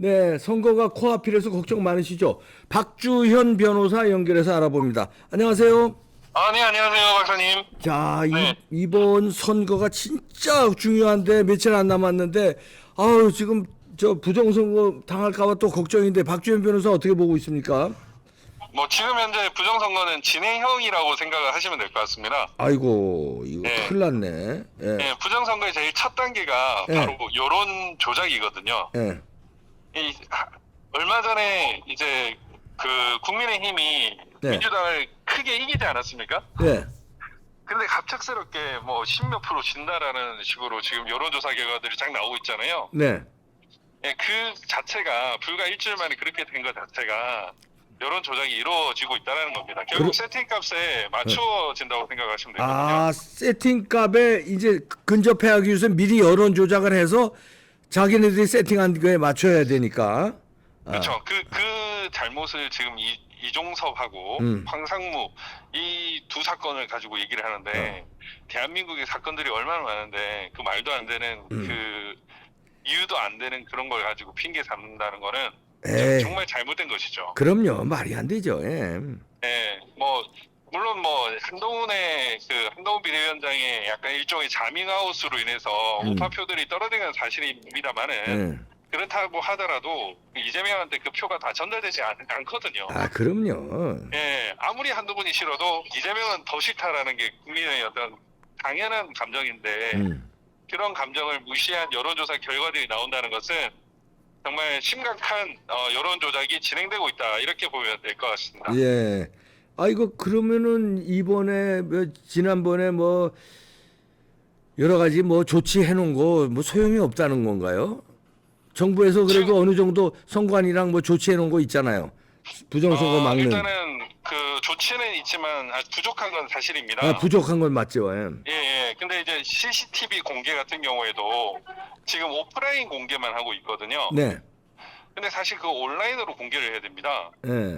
네, 선거가 코앞이라서 걱정 많으시죠? 박주현 변호사 연결해서 알아봅니다. 안녕하세요. 네, 안녕하세요, 박사님. 자, 네, 이번 선거가 진짜 중요한데 며칠 안 남았는데, 아우, 지금 저 부정선거 당할까봐 또 걱정인데, 박주현 변호사 어떻게 보고 있습니까? 뭐 지금 현재 부정선거는 진행형이라고 생각을 하시면 될 것 같습니다. 아이고, 이거 네, 큰일 났네. 예, 네, 부정선거의 제일 첫 단계가 예, 바로 여론 조작이거든요. 예, 얼마 전에 이제 그 국민의힘이 네, 민주당을 크게 이기지 않았습니까? 네, 근데 갑작스럽게 뭐 십몇 프로 진다라는 식으로 지금 여론조사 결과들이 쫙 나오고 있잖아요. 네. 예, 그 자체가 불과 일주일 만에 그렇게 된 것 자체가 여론 조작이 이루어지고 있다는 겁니다. 결국 세팅 값에 맞춰진다고 생각하시면 되거든요. 아, 세팅값에 이제 근접해하기 위해서 미리 여론 조작을 해서 자기네들이 세팅한 거에 맞춰야 되니까. 그렇죠. 그 잘못을 지금 이종섭하고 음. 황상무 이 두 사건을 가지고 얘기를 하는데 대한민국의 사건들이 얼마나 많은데 그 말도 안 되는 그 이유도 안 되는 그런 걸 가지고 핑계 삼는다는 거는 에이, 정말 잘못된 것이죠. 그럼요. 말이 안 되죠. 예. 네, 뭐 물론 뭐 한동훈 비대위원장의 약간 일종의 자밍아웃으로 인해서 우파표들이 떨어지는 건 사실입니다만은 예. 그렇다고 하더라도 이재명한테 그 표가 다 전달되지 않거든요. 아, 그럼요. 예, 아무리 한동훈이 싫어도 이재명은 더 싫다라는 게 국민의 어떤 당연한 감정인데 음. 그런 감정을 무시한 여론조사 결과들이 나온다는 것은 정말 심각한 여론 조작이 진행되고 있다 이렇게 보면 될 것 같습니다. 예. 아, 이거 그러면은 이번에 지난번에 뭐 여러 가지 뭐 조치해 놓은 거 뭐 소용이 없다는 건가요? 정부에서 그래도 지금 어느 정도 선관위랑 뭐 조치해 놓은 거 있잖아요. 부정선거 막는. 일단은 그 조치는 있지만 아주 부족한 건 사실입니다. 아, 부족한 건 맞죠. 예. 예, 예. 근데 이제 CCTV 공개 같은 경우에도 지금 오프라인 공개만 하고 있거든요. 네. 근데 사실 그 온라인으로 공개를 해야 됩니다. 예.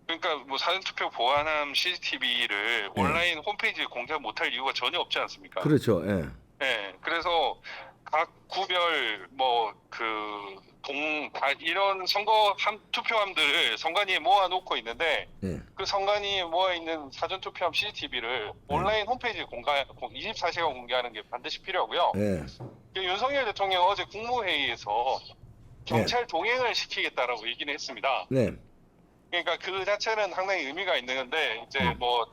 그러니까 뭐 사전투표 보안함 CCTV를 예. 온라인 홈페이지에 공개 못할 이유가 전혀 없지 않습니까? 그렇죠. 예. 네, 그래서 각 구별 뭐 이런 투표함들을 선관위에 모아놓고 있는데 예. 그 선관위에 모아 있는 사전 투표함 CCTV를 온라인 홈페이지에 24시간 공개하는 게 반드시 필요하고요. 예. 그 윤석열 대통령 어제 국무회의에서 경찰 동행을 시키겠다라고 얘기는 했습니다. 네. 그러니까 그 자체는 상당히 의미가 있는 건데 이제 뭐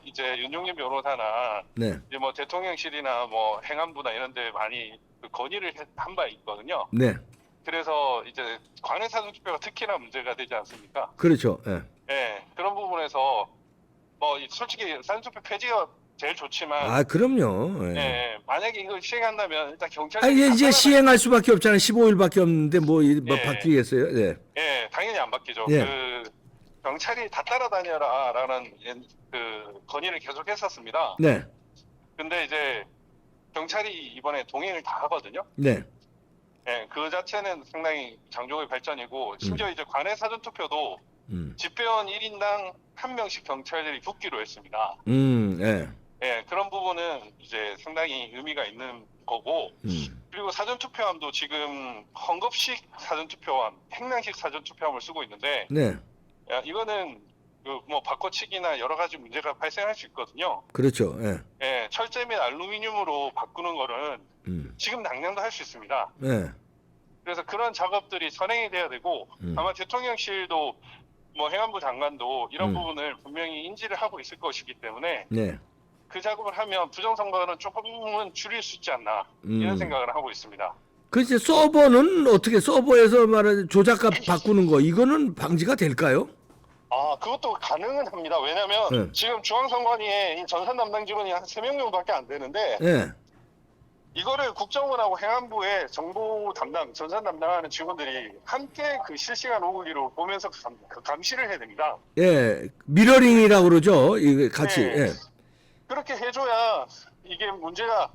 이제 윤종신 변호사나 네. 이제 뭐 대통령실이나 뭐 행안부나 이런 데 많이 그 건의를 한 바 있거든요. 네. 그래서 이제 관외 사전 투표가 특히나 문제가 되지 않습니까? 그렇죠. 예. 예. 그런 부분에서 뭐 솔직히 사전 투표 폐지가 제일 좋지만 아, 그럼요. 예. 예, 만약에 이걸 시행한다면 일단 아, 경찰이 이제 시행할 수밖에 없잖아요. 15일밖에 없는데 뭐 예. 바뀌겠어요? 네. 예, 당연히 안 바뀌죠. 예. 그 경찰이 다 따라다녀라라는 그 건의를 계속 했었습니다. 네. 근데 이제 경찰이 이번에 동행을 다 하거든요. 네. 예, 그 자체는 상당히 장족의 발전이고 심지어 이제 관외 사전 투표도 집배원 1인당 1명씩 경찰들이 붙기로 했습니다. 예. 예, 그런 부분은 이제 상당히 의미가 있는 거고 그리고 사전 투표함도 지금 헝겊식 사전 투표함, 행량식 사전 투표함을 쓰고 있는데 네. 야, 이거는 그 뭐 바꿔치기나 여러 가지 문제가 발생할 수 있거든요. 그렇죠. 예. 예, 철제 및 알루미늄으로 바꾸는 거는 지금 당장도 할 수 있습니다. 네. 그래서 그런 작업들이 선행이 돼야 되고 아마 대통령실도 뭐 행안부 장관도 이런 부분을 분명히 인지를 하고 있을 것이기 때문에 네. 그 작업을 하면 부정선거는 조금은 줄일 수 있지 않나 이런 생각을 하고 있습니다. 그 이제 서버는 어떻게 서버에서 말하는 조작값 바꾸는 거 이거는 방지가 될까요? 그것도 가능은 합니다. 왜냐하면 네. 지금 중앙선관위에 이 전산 담당 직원이 한 3명 정도밖에 안 되는데 예. 이거를 국정원하고 행안부의 정보 담당, 전산 담당하는 직원들이 함께 그 실시간 오글기로 보면서 감시를 해야 됩니다. 예. 미러링이라고 그러죠. 이게 같이. 네. 예. 그렇게 해줘야 이게 문제가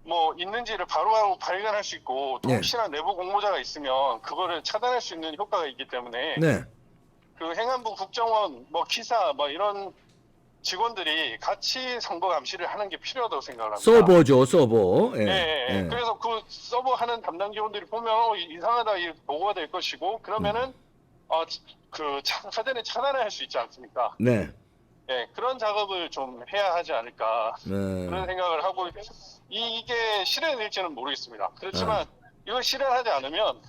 뭐 있는지를 바로바로 발견할 수 있고 또 네. 혹시나 내부 공모자가 있으면 그거를 차단할 수 있는 효과가 있기 때문에 네. 그 행안부 국정원 뭐 기사 뭐 이런 직원들이 같이 선거 감시를 하는 게 필요하다고 생각을 합니다. 서버죠, 서버. 예. 예, 예. 예. 그래서 그 서버 하는 담당 직원들이 보면 이상하다 이 보고가 될 것이고 그러면은 사전에 차단을 할 수 있지 않습니까? 네. 예, 그런 작업을 좀 해야 하지 않을까 네. 그런 생각을 하고 이게 실현될지는 모르겠습니다. 그렇지만 이걸 실현하지 않으면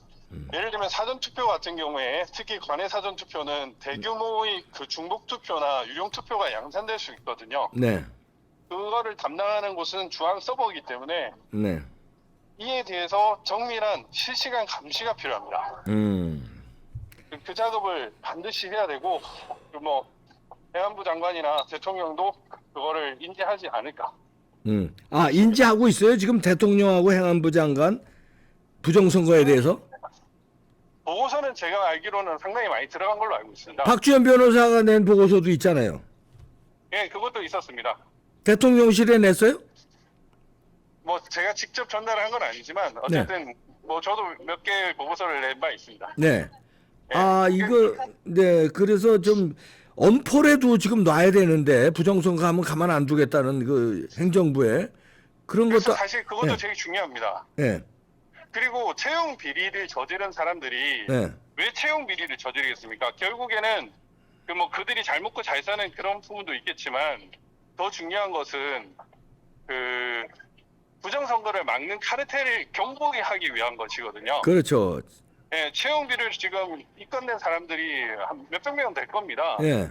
예를 들면 사전투표 같은 경우에 특히 관외 사전투표는 대규모의 그 중복투표나 유용투표가 양산될 수 있거든요. 네. 그거를 담당하는 곳은 중앙 서버이기 때문에 네. 이에 대해서 정밀한 실시간 감시가 필요합니다. 그 작업을 반드시 해야 되고 뭐 행안부 장관이나 대통령도 그거를 인지하지 않을까. 아, 인지하고 있어요? 지금 대통령하고 행안부 장관 부정선거에 대해서? 보고서는 제가 알기로는 상당히 많이 들어간 걸로 알고 있습니다. 박주현 변호사가 낸 보고서도 있잖아요. 예, 그것도 있었습니다. 대통령실에 냈어요? 뭐 제가 직접 전달한 건 아니지만 어쨌든 뭐 저도 몇 개 보고서를 낸 바 있습니다. 네. 아, 이거 네. 그래서 좀 엄포라도 지금 놔야 되는데 부정선거 하면 가만 안 두겠다는 그 행정부에 그런 그래서 것도 사실 그것도 네. 되게 중요합니다. 네. 그리고 채용 비리를 저지른 사람들이 네. 왜 채용 비리를 저지르겠습니까? 결국에는 그들이 잘 먹고 잘 사는 그런 부분도 있겠지만 더 중요한 것은 그 부정선거를 막는 카르텔을 경보하게 하기 위한 것이거든요. 그렇죠. 예, 채용 비리를 지금 입건된 사람들이 한 몇백 명 될 겁니다. 네.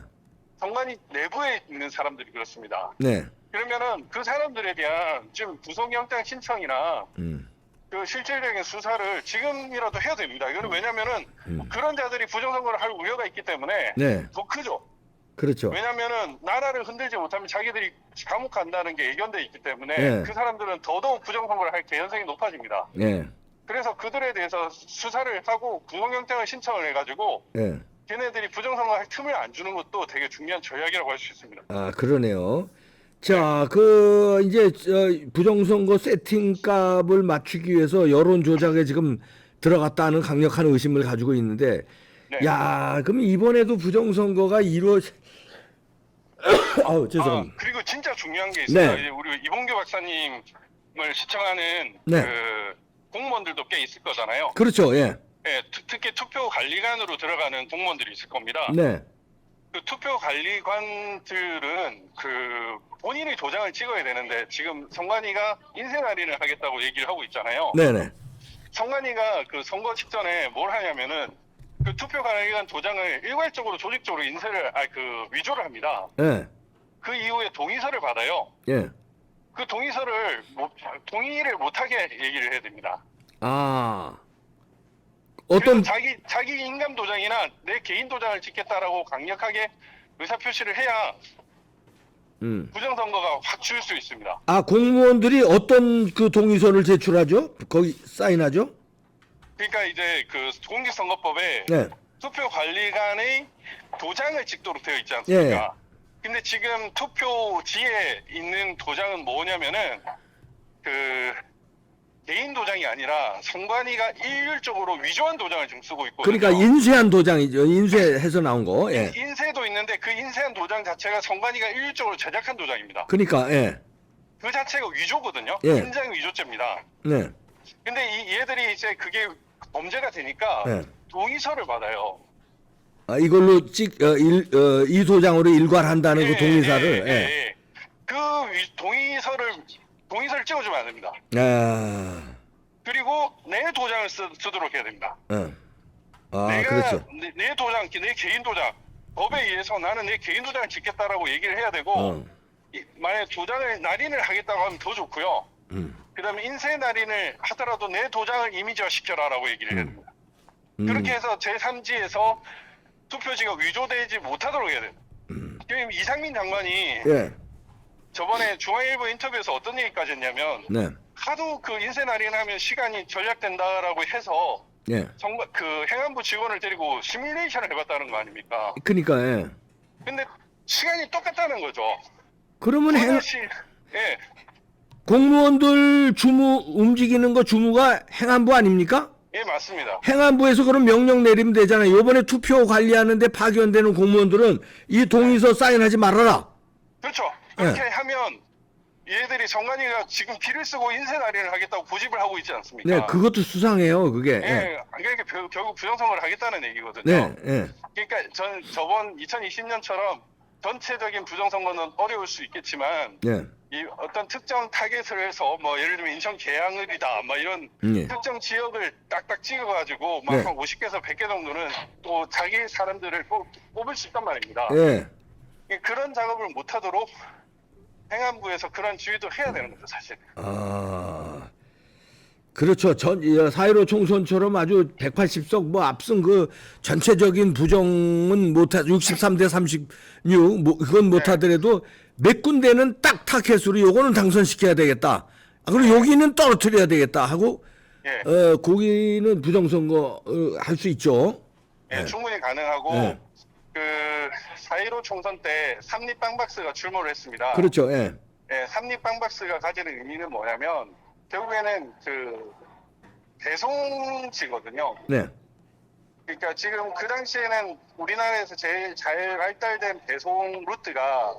선관위 내부에 있는 사람들이 그렇습니다. 네. 그러면은 그 사람들에 대한 지금 구속영장 신청이나 그 실질적인 수사를 지금이라도 해야 됩니다. 이거는 왜냐면은 그런 자들이 부정선거를 할 우려가 있기 때문에 네. 더 크죠. 그렇죠. 왜냐면은 나라를 흔들지 못하면 자기들이 감옥 간다는 게 예견돼 있기 때문에 네. 그 사람들은 더더욱 부정선거를 할 개연성이 높아집니다. 네. 그래서 그들에 대해서 수사를 하고 구속영장을 신청을 해가지고 네. 걔네들이 부정선거 할 틈을 안 주는 것도 되게 중요한 전략이라고 할 수 있습니다. 아, 그러네요. 자, 그 이제 부정선거 세팅값을 맞추기 위해서 여론 조작에 지금 들어갔다는 강력한 의심을 가지고 있는데, 네. 야, 그럼 이번에도 부정선거가 아우, 죄송합니다. 그리고 진짜 중요한 게 있어요. 네. 이제 우리 이봉규 박사님을 시청하는 네. 그 공무원들도 꽤 있을 거잖아요. 그렇죠, 예, 예, 특히 투표 관리관으로 들어가는 공무원들이 있을 겁니다. 네, 그 투표 관리관들은 그 본인의 도장을 찍어야 되는데 지금 선관위가 인쇄 날인을 하겠다고 얘기를 하고 있잖아요. 네, 네, 선관위가 그 선거 직전에 뭘 하냐면은 그 투표 관리관 도장을 일괄적으로 조직적으로 위조를 합니다. 예, 그 이후에 동의서를 받아요. 예. 그 동의서를 동의를 못하게 얘기를 해야 됩니다. 아, 그래서 어떤 자기 인감 도장이나 내 개인 도장을 찍겠다라고 강력하게 의사 표시를 해야 부정선거가 확 줄 수 있습니다. 아, 공무원들이 어떤 그 동의서를 제출하죠? 거기 사인하죠? 그러니까 이제 그 공직선거법에 네, 투표관리관의 도장을 찍도록 되어 있지 않습니까? 예. 근데 지금 투표지에 있는 도장은 뭐냐면은 그 개인 도장이 아니라 선관위가 일률적으로 위조한 도장을 지금 쓰고 있거든요. 그러니까 인쇄한 도장이죠. 인쇄해서 나온 거. 예. 인쇄도 있는데 그 인쇄한 도장 자체가 선관위가 일률적으로 제작한 도장입니다. 그러니까 예, 그 자체가 위조거든요. 예. 인장 위조죄입니다. 네, 근데 얘들이 이제 그게 범죄가 되니까 예. 동의서를 받아요. 아, 이걸로 이 도장으로 일괄한다는 그 동의서를. 예. 그 동의서를 찍어주면 안 됩니다. 아, 그리고 내 도장을 쓰도록 해야 됩니다. 아, 내가 그렇죠. 내 도장, 내 개인 도장, 법에 의해서 나는 내 개인 도장을 찍겠다라고 얘기를 해야 되고 만약에 도장을 날인을 하겠다고 하면 더 좋고요. 그다음에 인쇄 날인을 하더라도 내 도장을 이미지화 시켜라라고 얘기를 해야 됩니다. 그렇게 해서 제3지에서 투표지가 위조되지 못하도록 해야 돼요. 지금 이상민 장관이 예, 저번에 중앙일보 인터뷰에서 어떤 얘기까지 했냐면 네, 하도 그 인쇄 날인하면 시간이 절약된다라고 해서 예. 그 행안부 직원을 데리고 시뮬레이션을 해봤다는 거 아닙니까? 그러니까 예. 근데 시간이 똑같다는 거죠. 그러면 예, 공무원들 움직이는 거 주무가 행안부 아닙니까? 예, 맞습니다. 행안부에서 그럼 명령 내리면 되잖아요. 이번에 투표 관리하는데 파견되는 공무원들은 이 동의서 사인하지 말아라. 그렇죠. 그렇게 네. 하면 얘들이 정관이가 지금 비를 쓰고 인쇄 날인을 하겠다고 고집을 하고 있지 않습니까? 네, 그것도 수상해요. 그게. 예. 예, 그러니까 결국 부정선거를 하겠다는 얘기거든요. 네, 예. 그러니까 저번 2020년처럼 전체적인 부정선거는 어려울 수 있겠지만 네. 이 어떤 특정 타겟을 해서 뭐 예를 들면 인천 계양을이다 뭐 이런 예. 특정 지역을 딱딱 찍어가지고 막 네. 한 50개에서 100개 정도는 또 자기 사람들을 뽑을 수 있단 말입니다. 예. 그런 작업을 못하도록 행안부에서 그런 지휘도 해야 되는 거죠, 사실. 아, 그렇죠. 4.15 총선처럼 아주 180석 뭐 앞선 그 전체적인 부정은 못하, 63대 36, 뭐, 그건 못하더라도 몇 군데는 딱 타켓으로 요거는 당선시켜야 되겠다. 아, 그리고 여기는 떨어뜨려야 되겠다 하고, 예, 거기는 부정선거 할 수 있죠. 예, 충분히 가능하고 네. 그 4.15 총선 때 삼립빵박스가 출몰을 했습니다. 그렇죠. 예. 예, 삼립빵박스가 가지는 의미는 뭐냐면 결국에는 그 배송지거든요. 네. 그러니까 지금 그 당시에는 우리나라에서 제일 잘 발달된 배송 루트가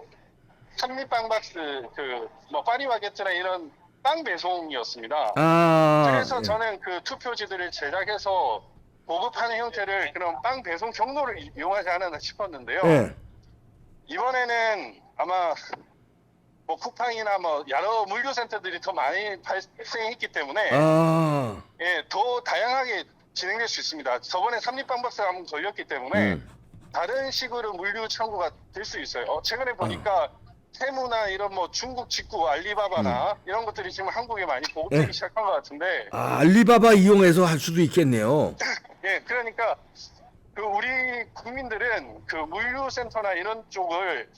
삼립빵박스 그 뭐 파리바게트나 이런 빵 배송이었습니다. 아. 그래서 예. 저는 그 투표지들을 제작해서 보급하는 형태를 그런 빵 배송 경로를 이용하지 않았나 싶었는데요. 예. 이번에는 아마 뭐 쿠팡이나 뭐 여러 물류센터들이 더 많이 발생했기 때문에 아. 예, 더 다양하게 진행될 수 있습니다. 저번에 삼립빵박스가 한번 걸렸기 때문에 다른 식으로 물류 창구가 될 수 있어요. 최근에 보니까 테무나 이런 뭐 중국 직구 알리바바나 이런 것들이 지금 한국에 많이 보급되기 네. 시작한 것 같은데 아, 알리바바 이용해서 할 수도 있겠네요. 예, 그러니까 그 우리 국민들은 그 물류센터나 이런 쪽을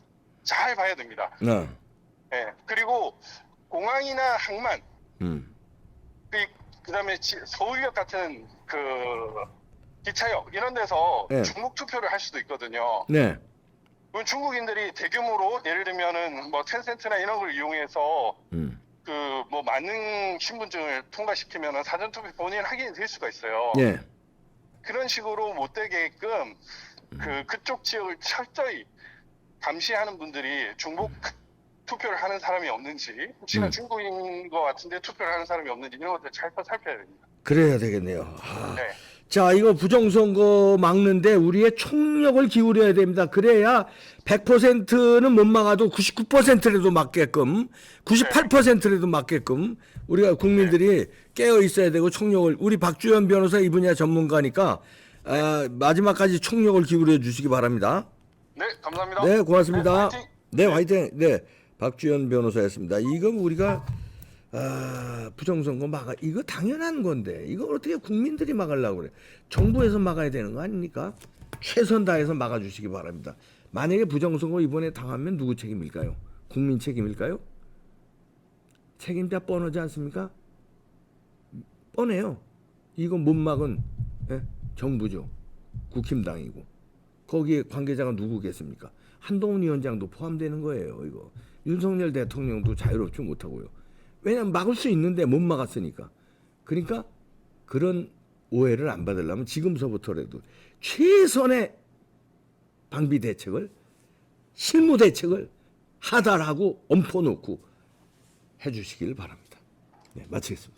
잘 봐야 됩니다. 예, 그리고 공항이나 항만, 음. 그다음에 서울역 같은 그 기차역 이런 데서 네. 중복 투표를 할 수도 있거든요. 네. 그럼 중국인들이 대규모로 예를 들면은 뭐 텐센트나 이런 걸 이용해서 그 뭐 만능 신분증을 통과시키면은 사전 투표 본인 확인이 될 수가 있어요. 네. 그런 식으로 못 되게끔 그쪽 지역을 철저히 감시하는 분들이 중복 투표를 하는 사람이 없는지 혹시나 중국인 것 같은데 투표를 하는 사람이 없는지 이런 것들 잘 살펴야 됩니다. 그래야 되겠네요. 아. 네. 자, 이거 부정선거 막는데 우리의 총력을 기울여야 됩니다. 그래야 100%는 못 막아도 99%라도 막게끔, 98%라도 막게끔 우리가 국민들이 깨어 있어야 되고 총력을, 우리 박주현 변호사 이 분야 전문가니까 마지막까지 총력을 기울여 주시기 바랍니다. 네, 감사합니다. 네, 고맙습니다. 네, 화이팅! 네, 화이팅. 네, 박주현 변호사였습니다. 이건 우리가 부정선거 이거 당연한 건데 이거 어떻게 국민들이 막으려고 그래? 정부에서 막아야 되는 거 아닙니까? 최선 다해서 막아주시기 바랍니다. 만약에 부정선거 이번에 당하면 누구 책임일까요? 국민 책임일까요? 책임자 뻔하지 않습니까? 뻔해요. 이거 못 막은 정부죠. 국힘당이고 거기에 관계자가 누구겠습니까? 한동훈 위원장도 포함되는 거예요. 이거 윤석열 대통령도 자유롭지 못하고요. 왜냐면 막을 수 있는데 못 막았으니까. 그러니까 그런 오해를 안 받으려면 지금서부터라도 최선의 방비 대책을, 실무 대책을 하달하고 엄포 놓고 해주시길 바랍니다. 네, 마치겠습니다.